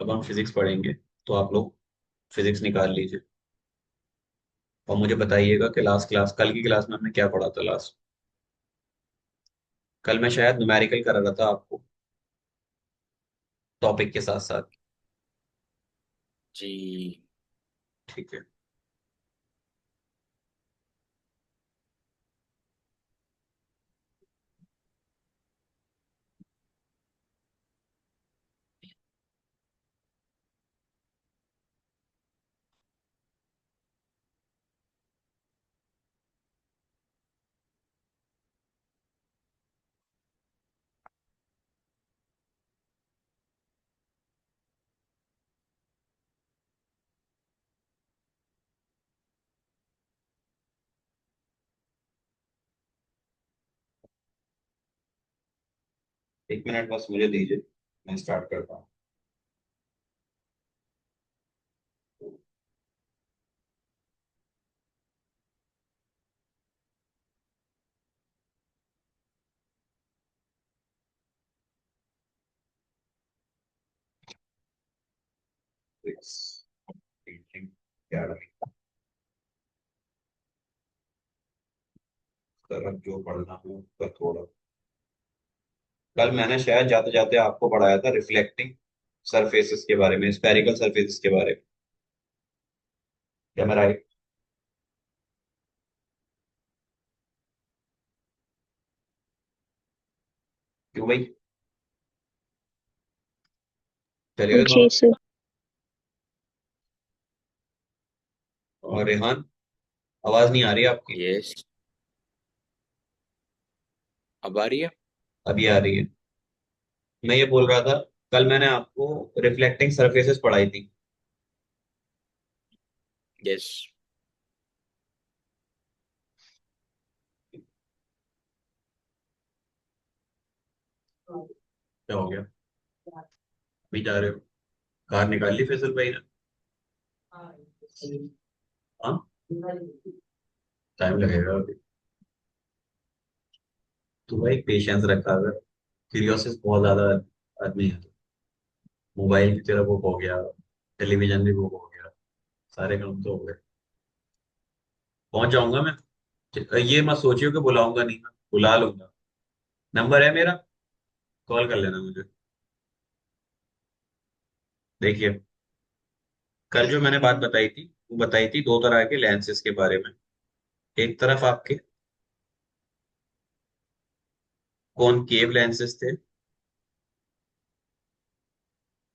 अब हम फिजिक्स पढ़ेंगे, तो आप लोग फिजिक्स निकाल लीजिए और मुझे बताइएगा कि लास्ट क्लास, कल की क्लास में हमने क्या पढ़ा था लास्ट। कल मैं शायद न्यूमेरिकल करा रहा था आपको, टॉपिक के साथ साथ। जी। ठीक है। एक मिनट बस मुझे दीजिए, मैं स्टार्ट करता हूँ। Six, 18, 11। सर अब जो पढ़ना है उसका थोड़ा, कल मैंने शायद जाते जाते आपको पढ़ाया था रिफ्लेक्टिंग सरफेसेस के बारे में, स्फेरिकल सरफेसेस के बारे में। क्या मैं राइट? क्यों भाई? चलेगा जी दोनों? सर। और रेहान, आवाज नहीं आ रही आपकी। यस। अब आ रही है। अभी आ रही है। मैं ये बोल रहा था, कल मैंने आपको रिफ्लेक्टिंग सरफेसेस पढ़ाई थी। यस। क्या हो गया? अभी जा रहे हो? कार निकाल ली फैसल भाई ने? हाँ, टाइम लगेगा अभी। तो भाई पेशेंस रखा अगर, क्यूरियोसिस बहुत ज्यादा आदमी है तो। मोबाइल की तरफ बुक हो गया, टेलीविजन भी बुक हो गया, सारे काम तो हो गए। पहुंच जाऊंगा मैं। ये मत सोचियो कि बुलाऊंगा नहीं, मैं बुला लूंगा। नंबर है मेरा, कॉल कर लेना मुझे। देखिए, कल जो मैंने बात बताई थी, वो बताई थी दो तरह के लेंसेज के बारे में। एक तरफ आपके कॉनकेव लेंसेज थे,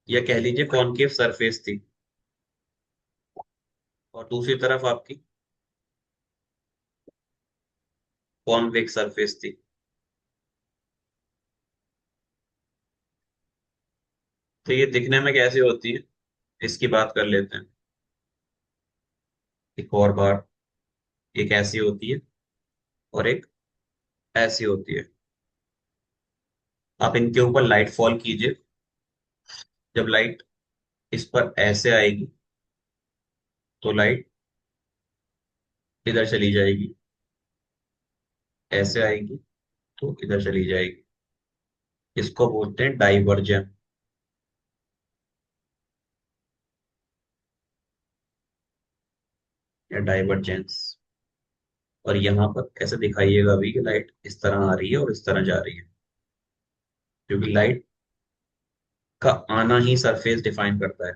या कह लीजिए कॉनकेव सरफेस थी, और दूसरी तरफ आपकी कॉन्वेक्स सरफेस थी। तो ये दिखने में कैसे होती है, इसकी बात कर लेते हैं एक और बार। एक ऐसी होती है और एक ऐसी होती है। आप इनके ऊपर लाइट फॉल कीजिए। जब लाइट इस पर ऐसे आएगी तो लाइट इधर चली जाएगी, ऐसे आएगी तो इधर चली जाएगी। इसको बोलते हैं डाइवर्जन या डाइवर्जेंस। और यहाँ पर ऐसे दिखाइएगा भी कि लाइट इस तरह आ रही है और इस तरह जा रही है, क्योंकि लाइट का आना ही सरफेस डिफाइन करता है।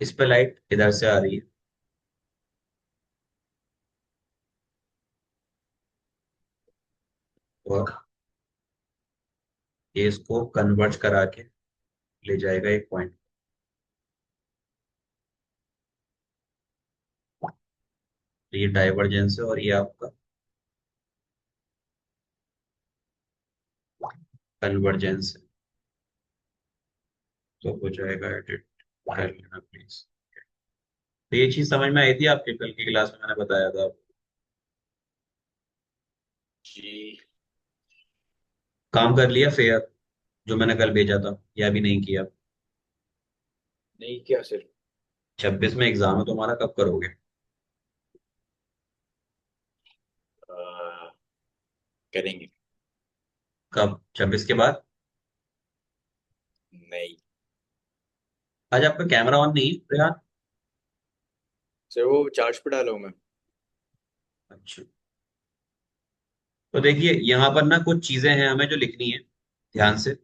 इस पे लाइट इधर से आ रही है, और ये इसको कन्वर्ज करा के ले जाएगा एक पॉइंट। तो ये डाइवर्जेंस है और ये आपका कन्वर्जेंस है, तो हो जाएगा एडिट कर लेना प्लीज। तो ये चीज समझ में आई थी आपके कल की क्लास में, मैंने बताया था। जी। काम कर लिया फेयर जो मैंने कल भेजा था, या भी नहीं किया? नहीं क्या सर? 26 में एग्जाम है तुम्हारा, कब करोगे? करेंगे। कब, 26 के बाद? नहीं आज आपका कैमरा ऑन नहीं है रेहान? सर, वो चार्ज पे डाला हूँ मैं। अच्छा। तो देखिए यहाँ पर ना कुछ चीजें हैं हमें जो लिखनी है, ध्यान से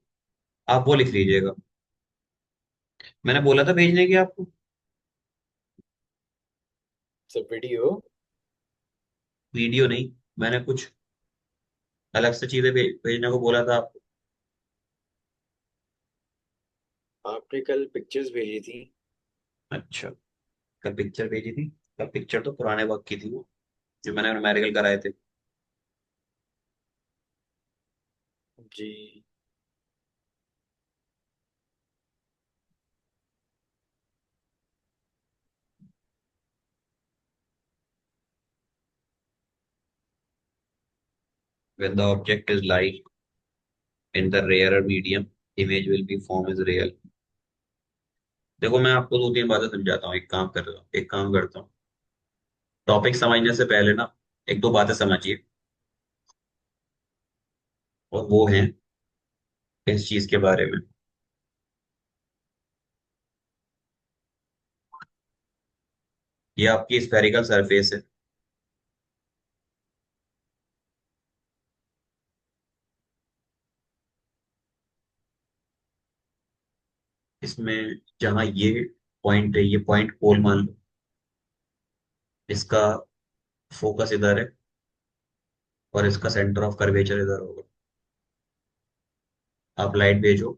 आप वो लिख लीजिएगा। मैंने बोला था भेजने की आपको। Sir video. वीडियो नहीं, मैंने कुछ अलग से चीजें भेजने को बोला था आपको। आपने कल पिक्चर्स भेजी थी। अच्छा, कल पिक्चर भेजी थी? कल पिक्चर तो पुराने वक्त की थी वो, जो मैंने न्यूमेरिकल कराए थे। जी। When the object is light in the rarer medium, image will be form is real। देखो मैं आपको दो तीन बातें समझाता हूँ, एक काम करता हूँ। टॉपिक समझने से पहले ना एक दो बातें समझिए, और वो हैं इस चीज के बारे में। ये आपकी स्फेरिकल सरफेस है। इसमें जहां ये पॉइंट है, ये पॉइंट पोल मान लो, इसका फोकस इधर है और इसका सेंटर ऑफ कर्वेचर इधर होगा। आप लाइट भेजो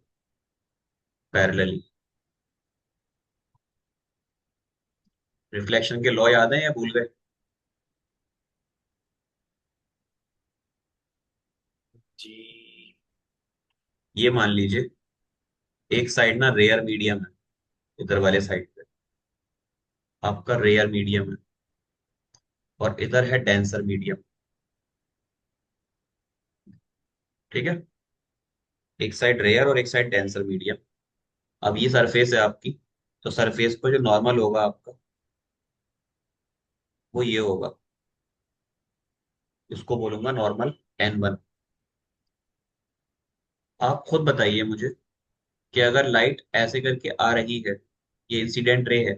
पैरेलली। रिफ्लेक्शन के लॉ याद है या भूल गए? जी। ये मान लीजिए एक साइड ना रेयर मीडियम है, इधर वाले साइड पे आपका रेयर मीडियम है, और इधर है डेंसर मीडियम। ठीक है, एक साइड रेयर और एक साइड डेंसर मीडियम। अब ये सरफेस है आपकी, तो सरफेस पर जो नॉर्मल होगा आपका, वो ये होगा। इसको बोलूंगा नॉर्मल N1। आप खुद बताइए मुझे कि अगर लाइट ऐसे करके आ रही है, ये इंसिडेंट रे है,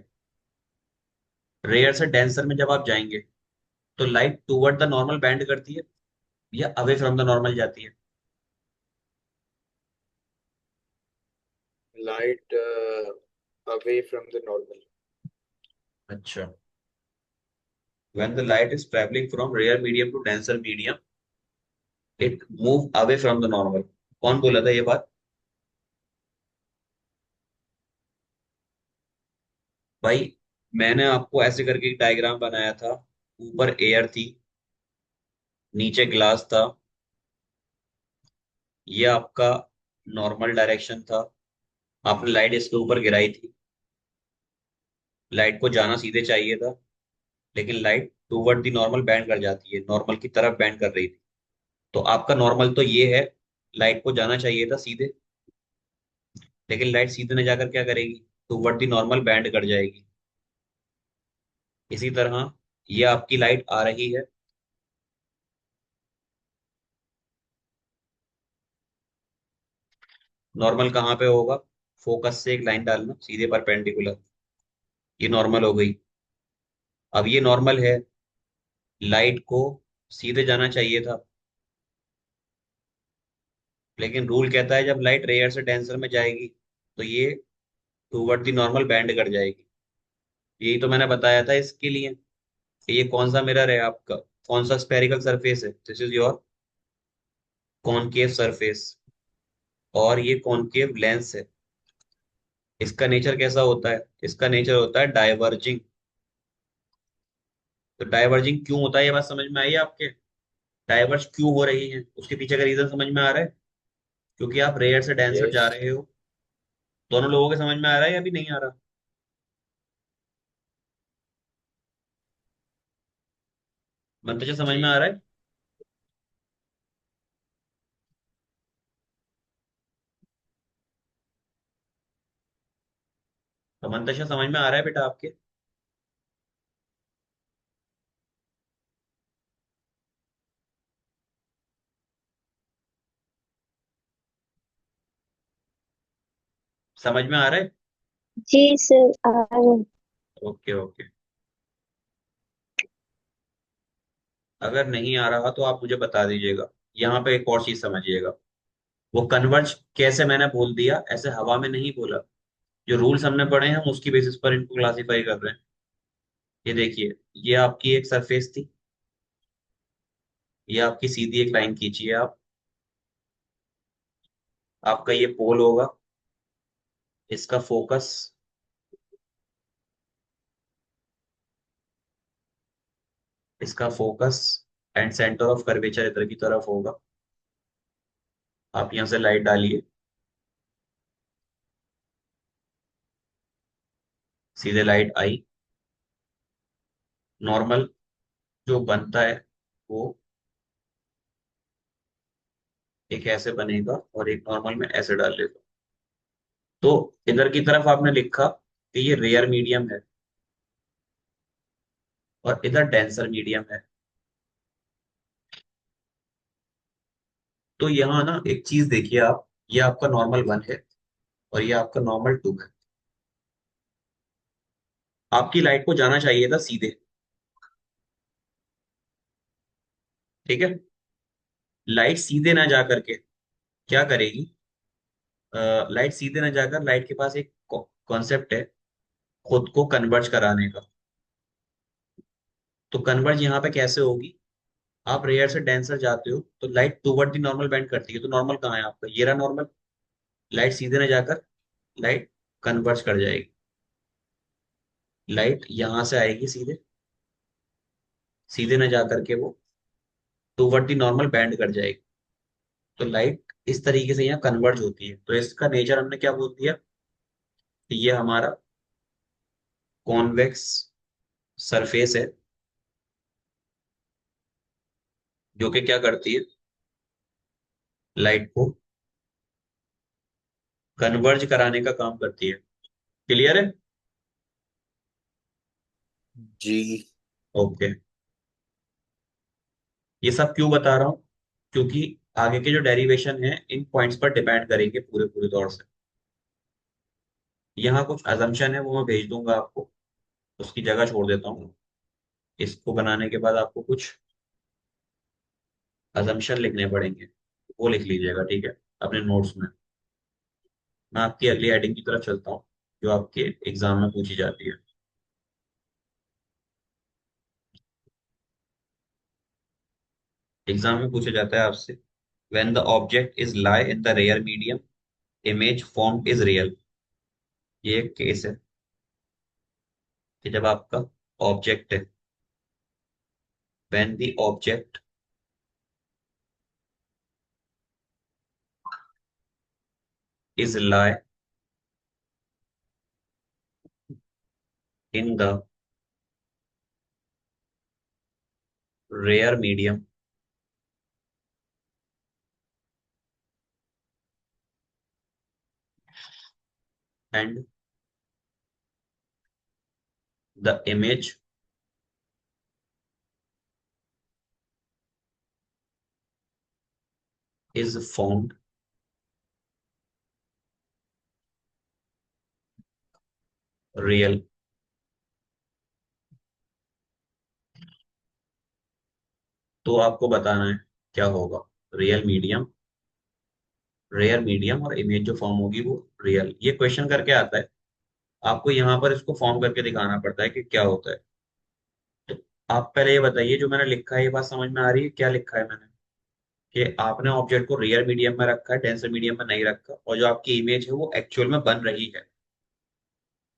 रेयर से डेंसर में जब आप जाएंगे तो light toward the normal band करती है या अवे फ्रॉम द नॉर्मल जाती है? Light away from the normal. अच्छा, when the light is traveling from rare medium to denser medium, it move away from the normal। कौन बोला था ये बात? भाई मैंने आपको ऐसे करके एक डायग्राम बनाया था। ऊपर एयर थी, नीचे ग्लास था, ये आपका नॉर्मल डायरेक्शन था। आपने लाइट इसके ऊपर गिराई थी, लाइट को जाना सीधे चाहिए था, लेकिन light toward the normal band कर जाती है, नॉर्मल की तरफ बैंड कर रही थी। तो आपका नॉर्मल तो ये है, लाइट को जाना चाहिए था सीधे, लेकिन लाइट सीधे न जाकर क्या करेगी, टूवर्ड दी नॉर्मल बैंड कर जाएगी। इसी तरह ये आपकी लाइट आ रही है, नॉर्मल कहाँ पे होगा? फोकस से एक लाइन डालना सीधे परपेंडिकुलर, ये नॉर्मल हो गई। अब ये नॉर्मल है, लाइट को सीधे जाना चाहिए था, लेकिन रूल कहता है जब लाइट रेयर से डेंसर में जाएगी तो ये टूवर्ड दी नॉर्मल बैंड कर जाएगी। यही तो मैंने बताया था इसके लिए कि ये कौन सा मिरर है आपका, कौन सा स्पेरिकल सरफेस है, this is your concave surface, और ये कॉनकेव लेंस है। इसका नेचर कैसा होता है? इसका नेचर होता है डाइवर्जिंग। तो डाइवर्जिंग क्यों होता है, ये बात समझ में आई है आपके? डाइवर्ज क्यों हो रही है, उसके पीछे का रीजन समझ में आ रहा है? क्योंकि आप रेयर से डेंसर यस। जा रहे हो। दोनों लोगों के समझ में आ रहा है या अभी नहीं आ रहा? मंतशा समझ में आ जी। रहा है? तो मंतशा समझ में आ रहा है बेटा आपके? समझ में आ रहा है? जी सर, आ रहे हैं। Okay okay. अगर नहीं आ रहा तो आप मुझे बता दीजिएगा। यहाँ पे एक और चीज समझिएगा। वो कन्वर्ज कैसे मैंने बोल दिया, ऐसे हवा में नहीं बोला। जो रूल्स हमने पढ़े हैं हम उसकी बेसिस पर इनको क्लासिफाई कर रहे हैं। ये देखिए, ये आपकी एक सरफेस थी। ये आपकी सीधी एक लाइन खींचिए आप। आपका ये पोल होगा। इसका फोकस, इसका focus and centre of curvature इधर की तरफ होगा। आप यहाँ से लाइट डालिए। सीधे लाइट आई। नॉर्मल जो बनता है वो एक ऐसे बनेगा और एक नॉर्मल में ऐसे डाल लेगा। तो इधर की तरफ आपने लिखा कि ये रेयर मीडियम है और इधर डेंसर मीडियम है। तो यहाँ ना एक चीज देखिए आप, ये आपका नॉर्मल वन है और ये आपका नॉर्मल टू है। आपकी लाइट को जाना चाहिए था सीधे। ठीक है। लाइट सीधे ना जा करके क्या करेगी? लाइट सीधे ना जाकर लाइट के पास एक कॉन्सेप्ट है खुद को कन्वर्ज कराने का। तो कन्वर्ज यहाँ पे कैसे होगी? आप रेयर से डेंसर जाते हो तो light toward the normal bend करती है। तो नॉर्मल कहाँ है आपका? ये रहा नॉर्मल। लाइट सीधे ना जाकर लाइट कन्वर्ज कर जाएगी। लाइट यहां से आएगी सीधे, सीधे ना जाकर के वो टूवर्ड दी नॉर्मल बैंड कर जाएगी। तो लाइट इस तरीके से यहाँ कन्वर्ज होती है। तो इसका नेचर हमने क्या बोल दिया कि ये हमारा कॉन्वेक्स सरफेस है, जो कि क्या करती है? लाइट को कन्वर्ज कराने का काम करती है। क्लियर है? जी। ओके। ये सब क्यों बता रहा हूँ? क्योंकि आगे के जो डेरिवेशन है इन पॉइंट्स पर डिपेंड करेंगे पूरे पूरे तौर से। यहाँ कुछ अजम्पशन है वो मैं भेज दूंगा आपको, उसकी जगह छोड़ देता हूँ। इसको बनाने के बाद आपको कुछ अजम्पशन लिखने पड़ेंगे, वो लिख लीजिएगा ठीक है अपने नोट्स में। मैं आपकी अगली हेडिंग की तरफ चलता हूँ जो आपके एग्जाम में पूछी जाती है। एग्जाम में पूछा जाता है आपसे, when the object is lie in the rare medium, image form is real. ये एक केस है कि जब आपका ऑब्जेक्ट है, when the object is lie in the rare medium, and the image is formed real. तो आपको बताना है क्या होगा। रियल मीडियम, रेयर मीडियम और इमेज जो फॉर्म होगी वो रियल। ये क्वेश्चन करके आता है, आपको यहाँ पर इसको फॉर्म करके दिखाना पड़ता है कि क्या होता है। तो आप पहले ये बताइए, जो मैंने लिखा है ये बात समझ में आ रही है? क्या लिखा है मैंने कि आपने ऑब्जेक्ट को रियल मीडियम में रखा है, डेंसर मीडियम में नहीं रखा, और जो आपकी इमेज है वो एक्चुअल में बन रही है।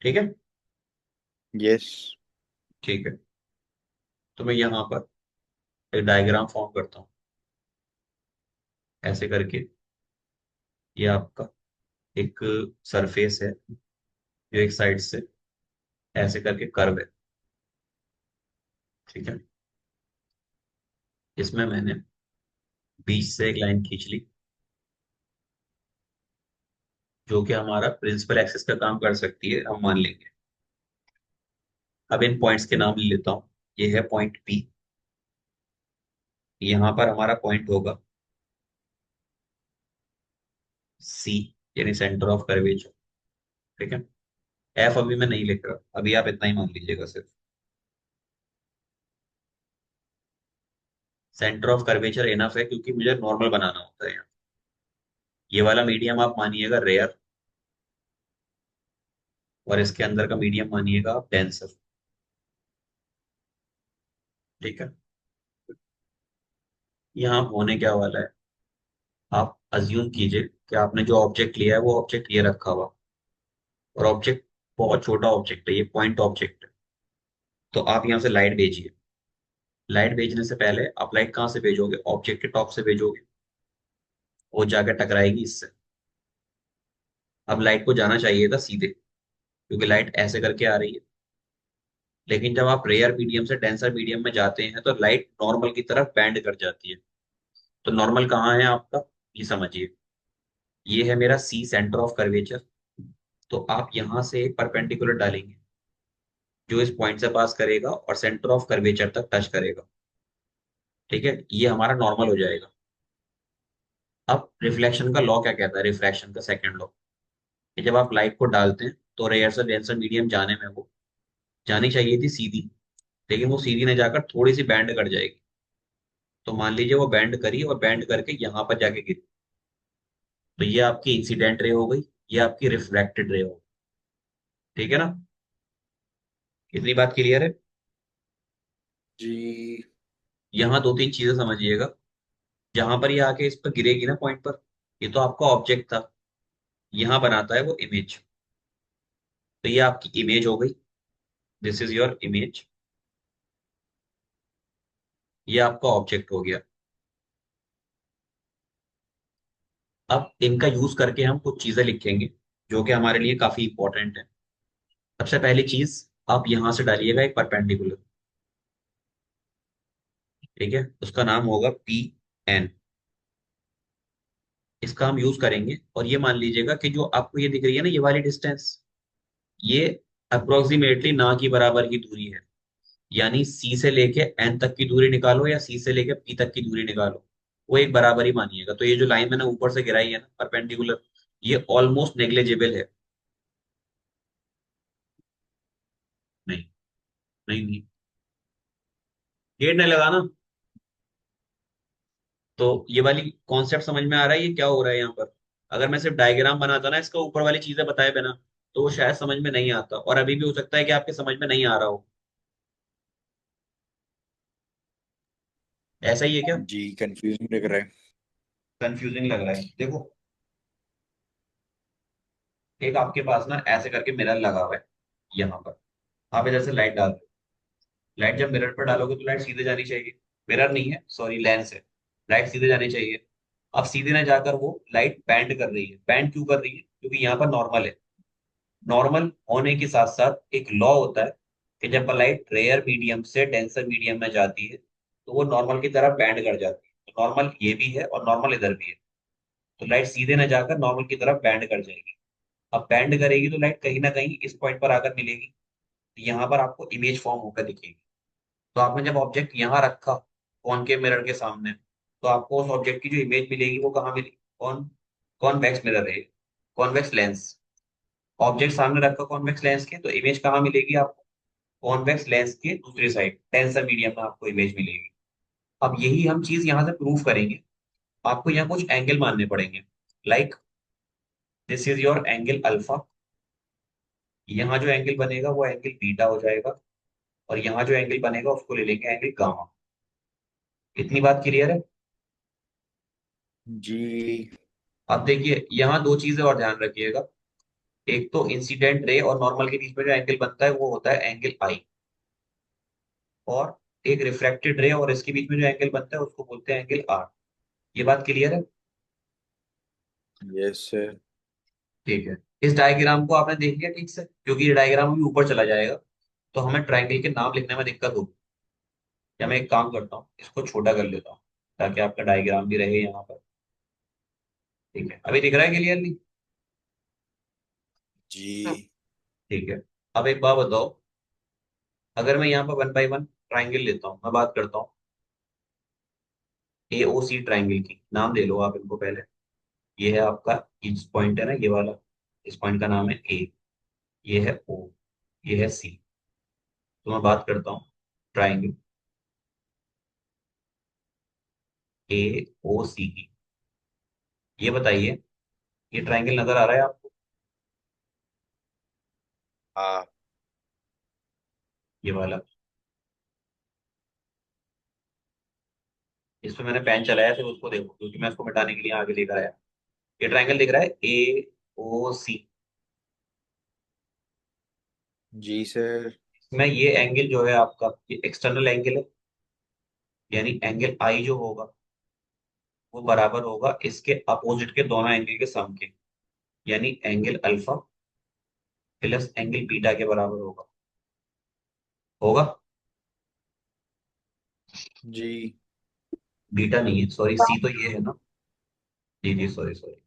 ठीक है। यस। ठीक है। तो मैं यहाँ पर एक डायग्राम फॉर्म करता हूँ ऐसे करके। ये आपका एक सरफेस है जो एक साइड से ऐसे करके कर्व है, ठीक है। इसमें मैंने बीच से एक लाइन खींच ली जो कि हमारा प्रिंसिपल एक्सिस का काम कर सकती है, हम मान लेंगे। अब इन पॉइंट्स के नाम ले लेता हूं। ये है पॉइंट पी। यहां पर हमारा पॉइंट होगा सी, यानी सेंटर ऑफ कर्वेचर, ठीक है। एफ अभी मैं नहीं लिख रहा, अभी आप इतना ही मान लीजिएगा सिर्फ। सेंटर ऑफ कर्वेचर इनफ है क्योंकि मुझे नॉर्मल बनाना होता है यहाँ। ये वाला मीडियम आप मानिएगा रेयर, और इसके अंदर का मीडियम मानिएगा आप डेंसर, ठीक है। यहाँ होने क्या वाला है, आप अज्यूम कीजिए कि आपने जो ऑब्जेक्ट लिया है वो ऑब्जेक्ट ये रखा हुआ, और ऑब्जेक्ट बहुत छोटा ऑब्जेक्ट है, ये पॉइंट ऑब्जेक्ट है। तो आप यहाँ से लाइट भेजिए। लाइट भेजने से पहले आप लाइट कहाँ से भेजोगे, ऑब्जेक्ट के टॉप से भेजोगे, वो जाकर टकराएगी इससे। अब लाइट को जाना चाहिए था सीधे, क्योंकि लाइट ऐसे करके आ रही है। लेकिन जब आप रेयर मीडियम से डेंसर मीडियम में जाते हैं तो लाइट नॉर्मल की तरफ बैंड कर जाती है। तो नॉर्मल कहाँ है आपका, ये समझिए। ये है मेरा सी, सेंटर ऑफ कर्वेचर। तो आप यहां से एक परपेंडिकुलर डालेंगे जो इस पॉइंट से पास करेगा और सेंटर ऑफ कर्वेचर तक टच करेगा, ठीक है। ये हमारा नॉर्मल हो जाएगा। अब रिफ्लेक्शन का लॉ क्या कहता है, रिफ्रैक्शन का सेकंड लॉ, कि जब आप लाइट को डालते हैं तो रेयर से डेंसर मीडियम जाने में वो जानी चाहिए थी सीधी, लेकिन वो सीधी ने जाकर थोड़ी सी बैंड कर जाएगी। तो मान लीजिए वो बैंड करी और बैंड करके यहां पर जाके गिरी, तो ये आपकी इंसिडेंट रे हो गई, ये आपकी रिफ्रैक्टेड रे हो गई, ठीक है ना। इतनी बात क्लियर है। जी। यहाँ दो तीन चीजें समझिएगा। जहां पर ये आके इस पर गिरेगी ना पॉइंट पर, ये तो आपका ऑब्जेक्ट था, यहाँ बनाता है वो इमेज। तो ये आपकी इमेज हो गई, दिस इज योर इमेज। ये आपका ऑब्जेक्ट हो गया। अब इनका यूज करके हम कुछ चीजें लिखेंगे जो कि हमारे लिए काफी इंपॉर्टेंट है। सबसे पहली चीज, आप यहां से डालिएगा एक परपेंडिकुलर, ठीक है। उसका नाम होगा पी एन। इसका हम यूज करेंगे, और ये मान लीजिएगा कि जो आपको ये दिख रही है ना, ये वाली डिस्टेंस, ये अप्रोक्सीमेटली ना की बराबर की दूरी है। यानी सी से लेके एन तक की दूरी निकालो या सी से लेके पी तक की दूरी निकालो, वो एक बराबर ही मानिएगा। तो ये जो लाइन मैंने ऊपर से गिराई है ना परपेंडिकुलर, ये ऑलमोस्ट नेग्लिजिबल है। नहीं, नहीं, नहीं, गेट नहीं लगाना। तो ये वाली कॉन्सेप्ट समझ में आ रहा है, ये क्या हो रहा है यहाँ पर। अगर मैं सिर्फ डायग्राम बनाता ना इसका ऊपर वाली चीजें बताए बिना, तो वो शायद समझ में नहीं आता, और अभी भी हो सकता है कि आपके समझ में नहीं आ रहा हो। ऐसा ही है क्या, जी, कंफ्यूजिंग लग रहा है। कंफ्यूजिंग लग रहा है, देखो। एक आपके पास ना ऐसे करके मिरर लगा हुआ है यहाँ पर, आप इधर से लाइट डाल रहे हो। लाइट जब मिरर पर डालोगे तो लाइट सीधे जानी चाहिए। मिरर नहीं है, सॉरी, लेंस है। लाइट सीधे जानी चाहिए। अब सीधे ना जाकर वो लाइट बैंड कर रही है। बैंड क्यों कर रही है, क्योंकि यहाँ पर नॉर्मल है। नॉर्मल होने के साथ साथ एक लॉ होता है कि जब लाइट रेयर मीडियम से डेंसर मीडियम में जाती है तो वो नॉर्मल की तरफ बैंड कर जाती है। तो नॉर्मल ये भी है और नॉर्मल इधर भी है। तो लाइट सीधे ना जाकर नॉर्मल की तरफ बैंड कर जाएगी। अब बैंड करेगी तो लाइट कहीं ना कहीं इस पॉइंट पर आकर मिलेगी, तो यहाँ पर आपको इमेज फॉर्म होकर दिखेगी। तो आपने जब ऑब्जेक्ट यहाँ रखा कॉनकेव मिरर के सामने, तो आपको उस ऑब्जेक्ट की जो इमेज मिलेगी वो कहाँ मिलेगी, कौन, कॉन्वेक्स मिरर है, कॉन्वेक्स लेंस। ऑब्जेक्ट सामने रखा कॉन्वेक्स लेंस के, तो इमेज कहाँ मिलेगी आपको, कॉन्वेक्स लेंस के दूसरी साइड टेंसर मीडियम में आपको इमेज मिलेगी। अब यही हम चीज यहाँ से प्रूव करेंगे। आपको यहाँ कुछ एंगल मानने पड़ेंगे, like this is your angle alpha. यहाँ जो एंगल बनेगा वो एंगल बीटा हो जाएगा, और यहाँ जो एंगल बनेगा उसको ले लेंगे एंगल गामा। इतनी बात क्लियर है। जी। अब देखिए यहाँ दो चीजें और ध्यान रखिएगा। एक तो इंसिडेंट रे और नॉर्मल के बीच में जो एंगल बनता है वो होता है एंगल आई, और एक रिफ्रैक्टेड रे और इसके बीच में जो एंगल बनता है उसको बोलते हैं एंगल आर। ये बात क्लियर है। Yes sir. ठीक है। इस डायग्राम को आपने देख लिया ठीक से, क्योंकि ये डायग्राम अभी ऊपर चला जाएगा तो हमें ट्रायंगल के नाम लिखने में दिक्कत होगी। या मैं एक काम करता हूँ, इसको छोटा कर लेता हूँ ताकि आपका डायग्राम भी रहे यहाँ पर। ठीक है, अभी दिख रहा है क्लियरली? जी। ठीक है। अब एक बात बताओ, अगर मैं यहाँ पर वन बाई वन ट्राइंगल लेता हूँ, मैं बात करता हूँ ए ओ सी ट्राइंगल की, नाम दे लो आप इनको पहले। ये है आपका, इस पॉइंट है ना ये वाला, इस पॉइंट का नाम है ए, ये है ओ, ये है सी। तो मैं बात करता हूँ ट्राइंगल ए ओ सी की। ये बताइए, ये ट्राइंगल नजर आ रहा है आपको? हाँ। ये वाला, इस पे मैंने पेन चलाया, फिर उसको देखो क्योंकि मैं उसको मिटाने के लिए आगे लेकर आया। ये ट्राइंगल दिख रहा है ए ओ सी। जी सर। इसमें ये एंगल जो है आपका, ये एक्सटर्नल एंगल है, यानी एंगल आई जो होगा वो बराबर होगा इसके अपोजिट के दोनों एंगल के सम के, यानी angle alpha plus angle beta के बराबर होगा। होगा? जी। बीटा नहीं है, सॉरी, सी तो ये है ना। जी जी, सॉरी सॉरी,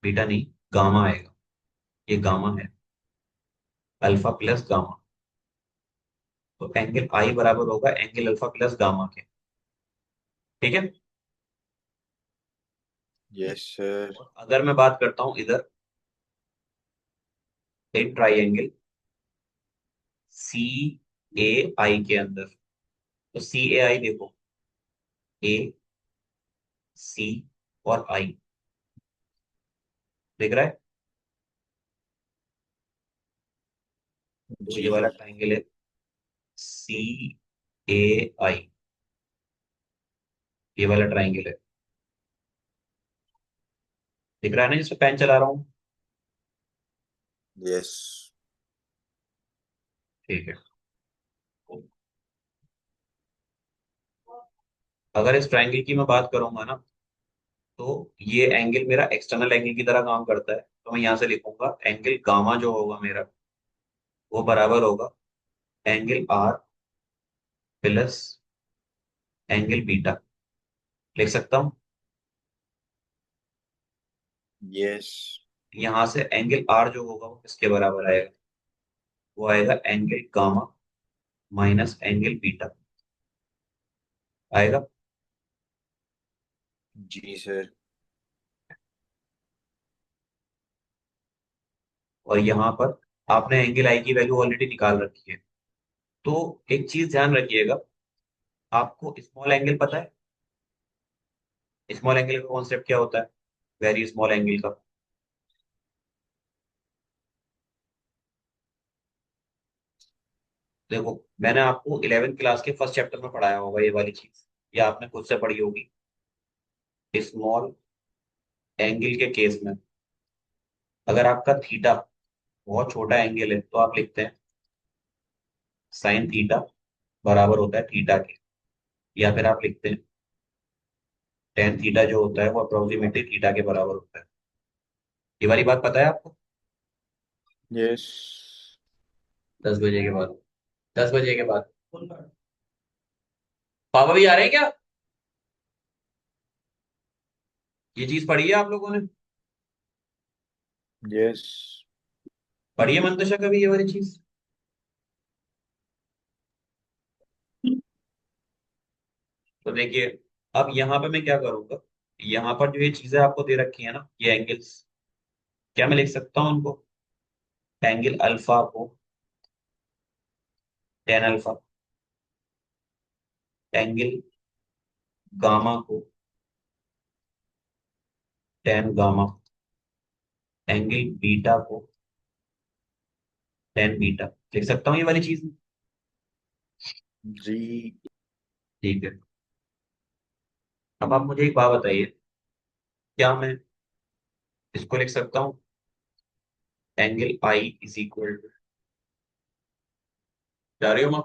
बीटा नहीं, गामा आएगा। ये गामा है, अल्फा प्लस गामा। तो एंगल आई बराबर होगा एंगल अल्फा प्लस गामा के। ठीक है। Yes sir. और अगर मैं बात करता हूं इधर एक ट्राइंगल सी ए आई के अंदर, तो सी ए आई देखो, ए सी और आई, दिख रहा है? तो ये जी। वाला ट्राइंगल है सी ए आई, ये वाला ट्राइंगल है। दिख रहा है ना जिसपे पेन चला रहा हूँ? यस। ठीक है। अगर इस ट्राइंगल की मैं बात करूंगा ना, तो ये एंगल मेरा एक्सटर्नल एंगल की तरह काम करता है, तो मैं यहां से लिखूंगा एंगल गामा जो होगा मेरा, वो बराबर होगा angle R plus angle beta. लिख सकता हूँ? यस। यहां से एंगल आर जो होगा वो किसके बराबर आएगा? वो आएगा angle gamma minus angle beta आएगा। जी सर। और यहाँ पर आपने एंगल आई की वैल्यू ऑलरेडी निकाल रखी है। तो एक चीज ध्यान रखिएगा, आपको स्मॉल एंगल पता है? स्मॉल एंगल का कॉन्सेप्ट क्या होता है, वेरी स्मॉल एंगल का? देखो, मैंने आपको 11th क्लास के फर्स्ट चैप्टर में पढ़ाया होगा ये वाली चीज, या आपने खुद से पढ़ी होगी। स्मॉल एंगल के केस में अगर आपका थीटा बहुत छोटा एंगल है तो आप लिखते हैं साइन थीटा बराबर होता है थीटा के, या फिर आप लिखते हैं टेन थीटा जो होता है वो अप्रोक्सीमेटली थीटा के बराबर होता है। ये वाली बात पता है आपको? यस। 10 बजे के बाद, 10 बजे के बाद पापा भी आ रहे हैं क्या? ये चीज पढ़ी है आप लोगों ने? यस। पढ़ी है मंतशा कभी ये वाली चीज? तो देखिए, अब यहाँ पे मैं क्या करूंगा, यहाँ पर जो ये चीजें आपको दे रखी है ना, ये एंगल्स, क्या मैं लिख सकता हूँ उनको? एंगल अल्फा को टेन अल्फा, एंगल गामा को टेन गामा, एंगल बीटा को टेन बीटा, लिख सकता हूँ ये वाली चीज? जी। ठीक है। अब आप मुझे एक बात बताइए, क्या मैं इसको लिख सकता हूँ angle I is equal to, जा रही हो माँ?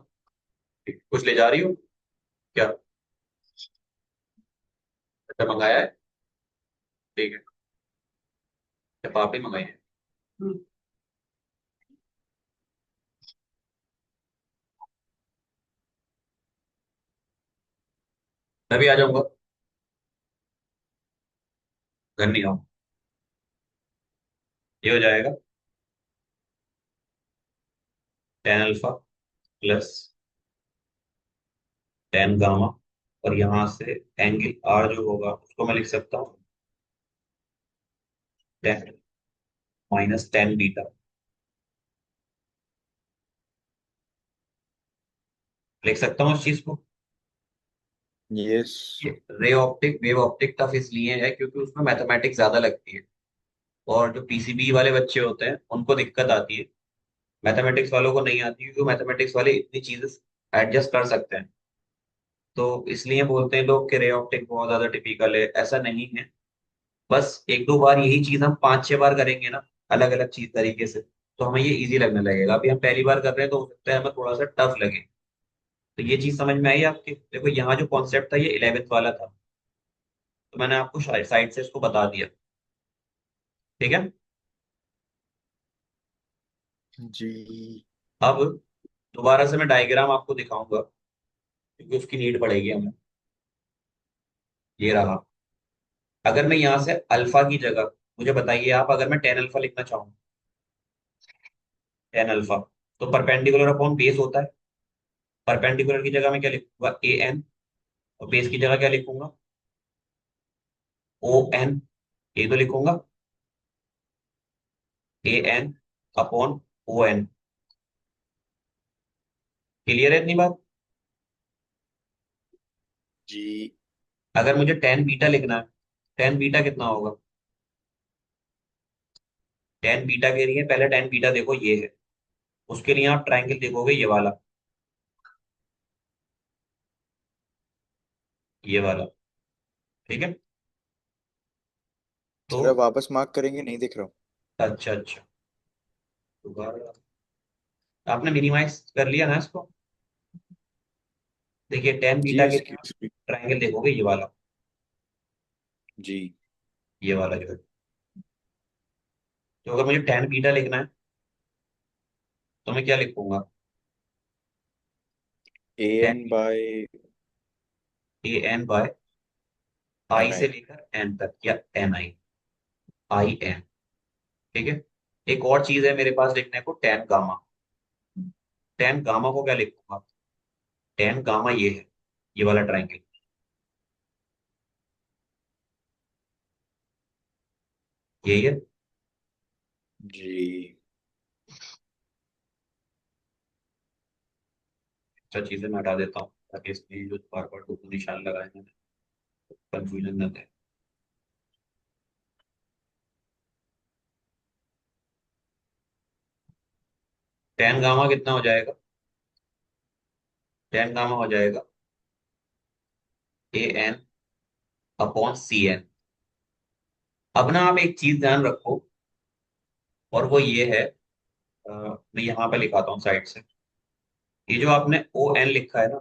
कुछ ले जा रही हो क्या? अच्छा, मंगाया है? ठीक है। क्या पापड़ी मंगाई है? मैं भी आ जाऊंगा। घर नहीं आऊँ। ये हो जाएगा 10 अल्फा प्लस 10 गामा, और यहां से एंगल आर जो होगा उसको मैं लिख सकता हूँ 10 - 10 बीटा। लिख सकता हूँ इस चीज को। यस। ये रे ऑप्टिक वेव ऑप्टिक टफ इसलिए है क्योंकि उसमें मैथमेटिक्स ज्यादा लगती है, और जो पीसीबी वाले बच्चे होते हैं उनको दिक्कत आती है। मैथमेटिक्स वालों को नहीं आती क्योंकि मैथमेटिक्स वाले इतनी चीजें एडजस्ट कर सकते हैं। तो इसलिए बोलते हैं लोग कि रे ऑप्टिक बहुत ज्यादा टिपिकल है, ऐसा नहीं है। बस एक दो बार यही चीज हम 5-6 बार करेंगे ना, अलग अलग चीज तरीके से, तो हमें ये इजी लगने लगेगा। अभी हम पहली बार कर रहे हैं तो हो सकता है हमें थोड़ा सा टफ लगे। तो ये चीज समझ में आई आपके? देखो यहाँ जो कॉन्सेप्ट था ये 11th वाला था, तो मैंने आपको साइड से इसको बता दिया। ठीक है। जी। अब दोबारा से मैं डायग्राम आपको दिखाऊंगा क्योंकि उसकी नीड पड़ेगी हमें। ये रहा। अगर मैं यहाँ से अल्फा की जगह, मुझे बताइए आप, अगर मैं 10 अल्फा लिखना चाहूँ, 10 अल्फा, तो परपेंडिकुलर अपॉन बेस होता है। परपेंडिकुलर की जगह मैं क्या लिखूंगा? an। और बेस की जगह क्या लिखूंगा? on। ये तो लिखूंगा an अपॉन on। क्लियर है इतनी बात? जी। अगर मुझे 10 बीटा लिखना है, 10 बीटा कितना होगा? 10 बीटा के लिए पहले 10 बीटा देखो ये है, उसके लिए आप ट्राइंगल देखोगे ये वाला, ये वाला। ठीक है। तो सर, अब वापस मार्क करेंगे, नहीं दिख रहा हूँ। अच्छा अच्छा, दोबारा आपने मिनिमाइज कर लिया ना इसको? देखिए 10 बीटा जी, के लिए आप एक्सक्यूज मी। ट्राइंगल देखोगे ये वाला, जी। ये वाला जो है। तो अगर मुझे 10 बीटा लिखना है तो मैं क्या लिखूंगा? A ten N by A N by I N से आई। लेकर एन तक, या एन आई, आई एन। ठीक है। एक और चीज है मेरे पास लिखने को, 10 गामा। 10 गामा को क्या लिखूंगा? 10 गामा ये है, ये वाला ट्राइंगल, यही है। जी। अच्छा चीजें मैं हटा देता हूँ ताकि इसमें जो बार बार दो निशान लगाए हैं कंफ्यूजन न दे। 10 गामा कितना हो जाएगा? 10 गामा हो जाएगा an अपॉन cn। अब ना आप एक चीज ध्यान रखो, और वो ये है, मैं यहाँ पे लिखाता हूँ साइड से। ये जो आपने ओ एन लिखा है ना,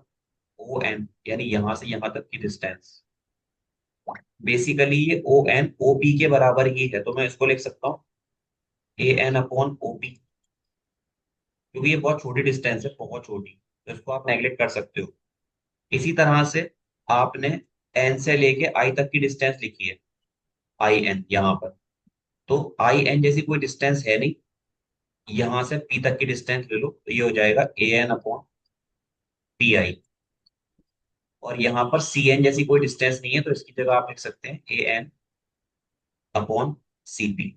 ओ एन यानी यहां से यहां तक की डिस्टेंस, बेसिकली ये ओ एन ओ पी के बराबर ही है, तो मैं इसको लिख सकता हूँ ए एन अपॉन ओ पी, क्योंकि ये बहुत छोटी डिस्टेंस है, बहुत छोटी, तो इसको आप नेगलेक्ट कर सकते हो। इसी तरह से आपने एन से लेके आई तक की डिस्टेंस लिखी है, आई एन यहाँ पर, तो आई एन जैसी कोई डिस्टेंस है नहीं। यहां से पी तक की डिस्टेंस ले लो तो ये हो जाएगा ए एन अपॉन पी आई। और यहाँ पर सी एन जैसी कोई डिस्टेंस नहीं है, तो इसकी जगह आप लिख सकते हैं ए एन अपॉन सी पी।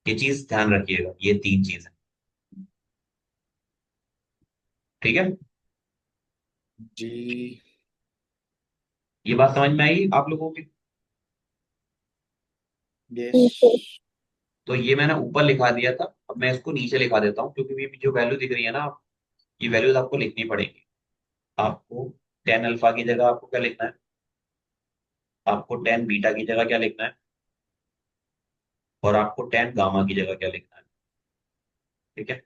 ये चीज ध्यान रखिएगा, ये तीन चीज है। ठीक है। जी। ये बात समझ में आई आप लोगों की? यस। ठीक है। तो ये मैंने ऊपर लिखा दिया था, अब मैं इसको नीचे लिखा देता हूँ क्योंकि ये जो वैल्यू दिख रही है ना, ये वैल्यूज आपको लिखनी पड़ेगी। आपको 10 अल्फा की जगह आपको क्या लिखना है? आपको 10 बीटा की जगह क्या लिखना है? और आपको 10 गामा की जगह क्या लिखना है? ठीक है।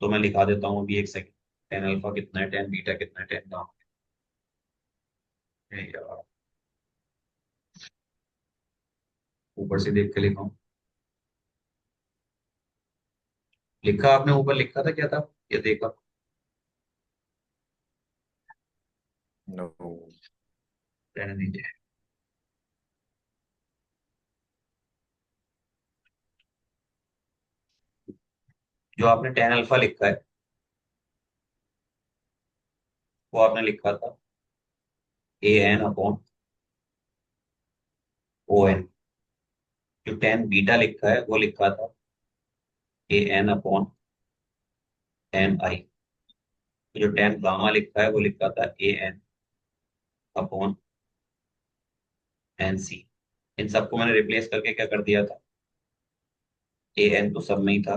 तो मैं लिखा देता हूँ अभी, एक सेकंड। 10 अल्फा कितना है, 10 बीटा कितना है, 10 गामा है यार। ऊपर से देख के लिखा हूँ। लिखा आपने ऊपर लिखा था क्या था? ये देखा? नो। रहने दीजिए। जो आपने टेन अल्फा लिखा है वो आपने लिखा था A N upon O N. जो टेन बीटा लिखा है वो लिखा था ए एन अपॉन एन आई। जो टेन गामा लिखा है वो लिखा था A N upon N C. इन सबको मैंने रिप्लेस करके क्या कर दिया था, ए एन तो सब में ही था,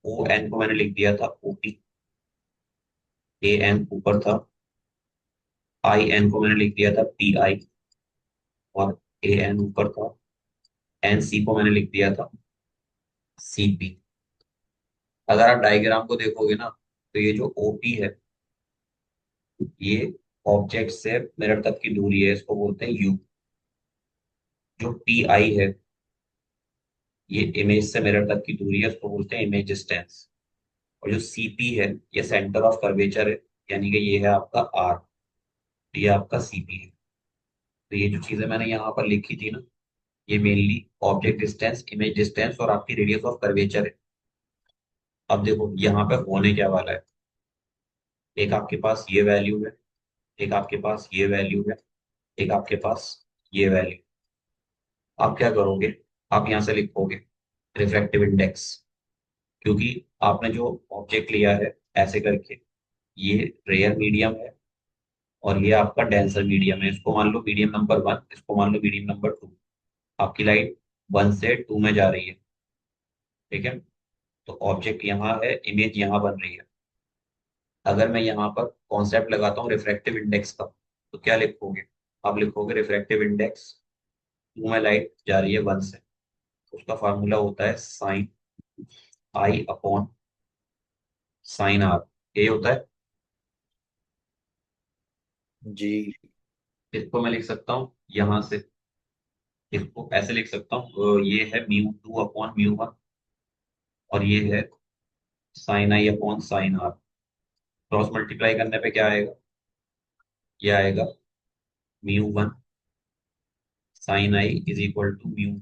ओ एन को मैंने लिख दिया था ओ पी। ए एन ऊपर था, आई एन को मैंने लिख दिया था पी आई, और ए एन ऊपर था, एन सी को मैंने लिख दिया था सी पी। अगर आप डायग्राम को देखोगे ना, तो ये जो ओपी है ये ऑब्जेक्ट से मिरर तक की दूरी है, इसको बोलते हैं यू। जो पी आई है ये इमेज से मिरर तक की दूरी है, उसको बोलते हैं इमेज डिस्टेंस। और जो सीपी है ये सेंटर ऑफ कर्वेचर है, यानी कि ये है आपका आर, ये आपका सीपी है। तो ये जो चीजें मैंने यहाँ पर लिखी थी ना, ये mainly object distance, image distance और आपकी रेडियस ऑफ कर्वेचर है। अब देखो यहाँ पे होने क्या वाला है, एक आपके पास ये वैल्यू है, एक आपके पास ये वैल्यू है, एक आपके पास ये वैल्यू। आप क्या करोगे, आप यहाँ से लिखोगे रिफ्रैक्टिव इंडेक्स, क्योंकि आपने जो ऑब्जेक्ट लिया है ऐसे करके, ये रेयर मीडियम है और ये आपका डेंसर मीडियम है। इसको मान लो मीडियम नंबर वन, इसको मान लो मीडियम नंबर टू। आपकी लाइट वन से टू में जा रही है, ठीक है? तो ऑब्जेक्ट यहाँ है, इमेज यहाँ बन रही है। अगर मैं यहाँ पर कॉन्सेप्ट लगाता हूँ रिफ्रैक्टिव इंडेक्स का, तो क्या लिखोगे? आप लिखोगे रिफ्रैक्टिव इंडेक्स, टू में लाइट जा रही है वन से, उसका फार्मूला होता है sine I upon sine R. यही होता है। जी। इसको मैं लिख सकता हूँ यहाँ से, इसको ऐसे लिख सकता हूँ, ये है mu two upon mu one, और ये है sine I upon sine R. Cross multiply करने पे क्या आएगा? ये आएगा mu one sine I is equal to mu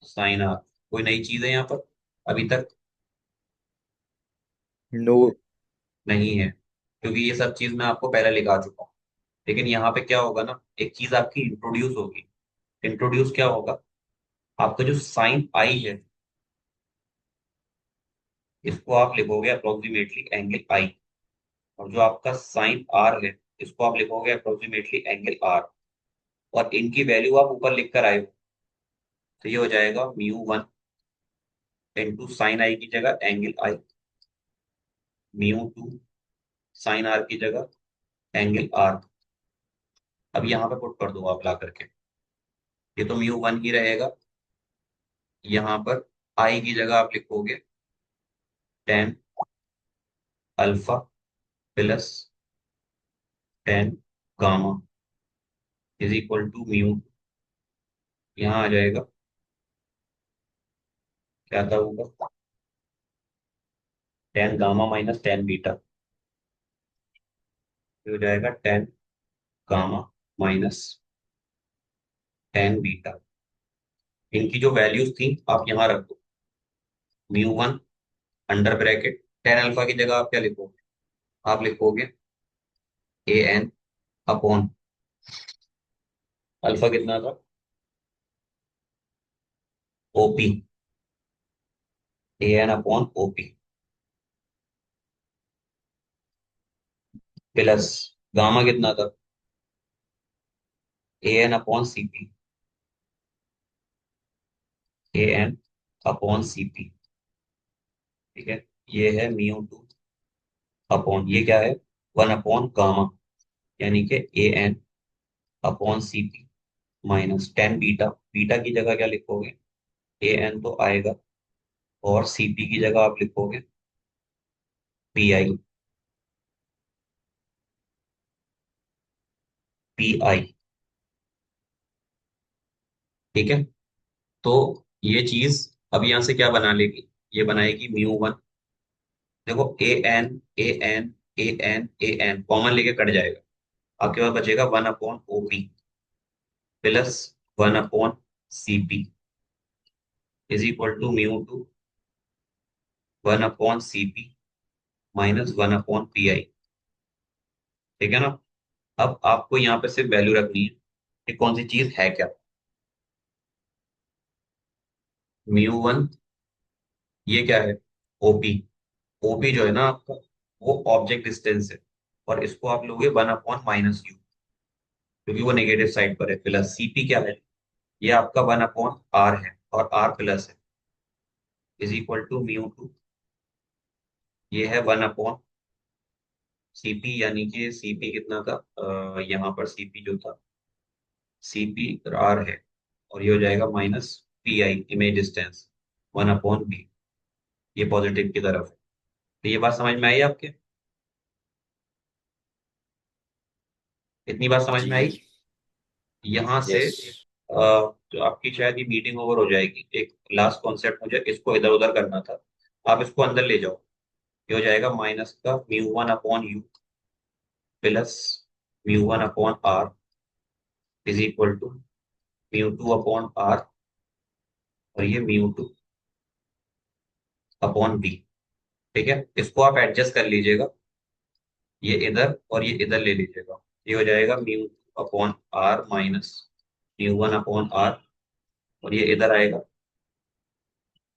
sine R. कोई नई चीज है यहाँ पर अभी तक? नो। नहीं है, क्योंकि ये सब चीज मैं आपको पहले लिखा चुका हूँ। लेकिन यहाँ पे क्या होगा ना, एक चीज आपकी इंट्रोड्यूस होगी। इंट्रोड्यूस क्या होगा? आपका जो साइन आई है इसको आप लिखोगे अप्रोक्सीमेटली एंगल आई, और जो आपका साइन आर है इसको आप लिखोगे अप्रोक्सीमेटली एंगल आर। और इनकी वैल्यू आप ऊपर लिख कर आए हो, तो ये हो जाएगा mu one into sine I की जगह angle I, mu two sine R की जगह एंगल आर। अब यहाँ पे पुट कर दो आप ला करके, ये तो म्यू वन ही रहेगा। यहाँ पर आई की जगह आप लिखोगे ten alpha plus ten gamma is equal to mu. यहाँ आ जाएगा, क्या था ऊपर, ten gamma minus ten beta. ये हो जाएगा ten gamma minus ten beta. इनकी जो वैल्यूज थी आप यहाँ रख दो, mu one under bracket ten alpha की जगह आप क्या लिखोगे? आप लिखोगे ए एन अपॉन अल्फा कितना था, OP, A N upon OP plus gamma कितना था, A N upon C P, A N upon C P. ठीक है, ये है म्यू टू अपॉन ये क्या है, वन अपॉन गामा, यानी कि A N upon C P minus ten beta. Beta की जगह क्या लिखोगे? ए एन तो आएगा, और सी पी की जगह आप लिखोगे पी आई, पी आई। ठीक है। तो ये चीज अब यहाँ से क्या बना लेगी, ये बनाएगी म्यू 1। देखो A N A N common लेके कट जाएगा, आपके पास बचेगा 1/OP plus 1/CP is equal to mu 2 1/CP minus 1/PI। ठीक है ना। अब आपको यहाँ पे सिर्फ वैल्यू रखनी है कि कौन सी चीज है क्या। म्यू 1 ये क्या है, ओपी। ओपी जो है ना आपका, वो ऑब्जेक्ट डिस्टेंस है, और इसको आप लोगे 1/-U, क्योंकि वो नेगेटिव साइड पर है। प्लस सीपी क्या है, ये आपका 1/R है, और आर प्लस है, इज इक्वल टू म्यू 2, ये है 1/CP। यानी कि सीपी कितना था, यहाँ पर सीपी जो था, सीपी आर है, और ये हो जाएगा minus PI image distance 1/B। ये पॉजिटिव की तरफ है। तो ये बात समझ में आई आपके, इतनी बात समझ में आई। जी। यहाँ से यस। तो आपकी शायद ये मीटिंग ओवर हो जाएगी। एक लास्ट कॉन्सेप्ट मुझे इसको इधर उधर करना था, आप इसको अंदर ले जाओ। ये हो जाएगा माइनस का mu 1/U plus mu 1/R is equal to mu 2/R, और ये म्यू 2/B। ठीक है, इसको आप एडजस्ट कर लीजिएगा, ये इधर और ये इधर ले लीजिएगा। ये हो जाएगा mu 2/R minus mu 1/R, और ये इधर आएगा